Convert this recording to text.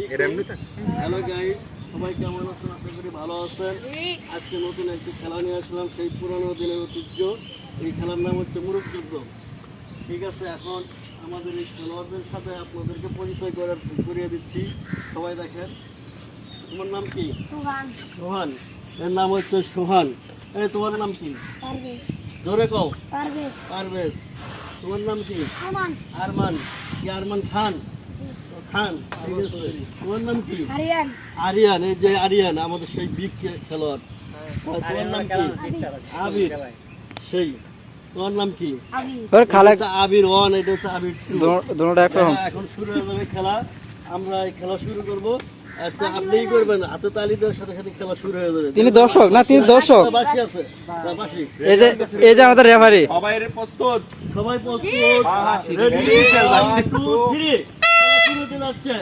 Hello guys, সবাই কেমন আছেন? আশা করি ভালো আছেন। আজকে নতুন একটি খেলা নিয়ে আসলাম, সেই পুরনো দিনের ঐতিহ্য। এই খেলার নাম হচ্ছে মুরুগযুদ্ধ। ঠিক আছে, এখন আমাদের এই খেলোয়াড়দের সাথে আপনাদেরকে পরিচয় করিয়ে দিচ্ছি। সবাই দেখেন, তোমার নাম কি? সোহান। এর নাম হচ্ছে সোহান। এই তোমার নাম কি? জোরে কও। পারভেজ। তোমার নাম কি? আরমান। কি আরমান খান? খান। ঠিক আছে, তোমার নাম কি? আরিয়ান। এই যে আরিয়ান, আমাদের সেই বিগ খেলোয়াড়। তোমার নাম কি? আবির। সেই তোমার নাম কি? আবির ওয়ান, এটা হচ্ছে আবির টু। এখন শুরু হয়ে যাবে খেলা। আমরা এই খেলা শুরু করব। আচ্ছা, আপনিই করবেন। হাতে তালি দেওয়ার সাথে সাথে খেলা শুরু হয়ে যাবে। তিনি দর্শক না, তিনি দর্শক। বাসি আছে, বাসি। এই যে আমাদের রেফারি। সবাই প্রস্তুত? রেডি, 1 2 3 খেলা শুরু হতে যাচ্ছে।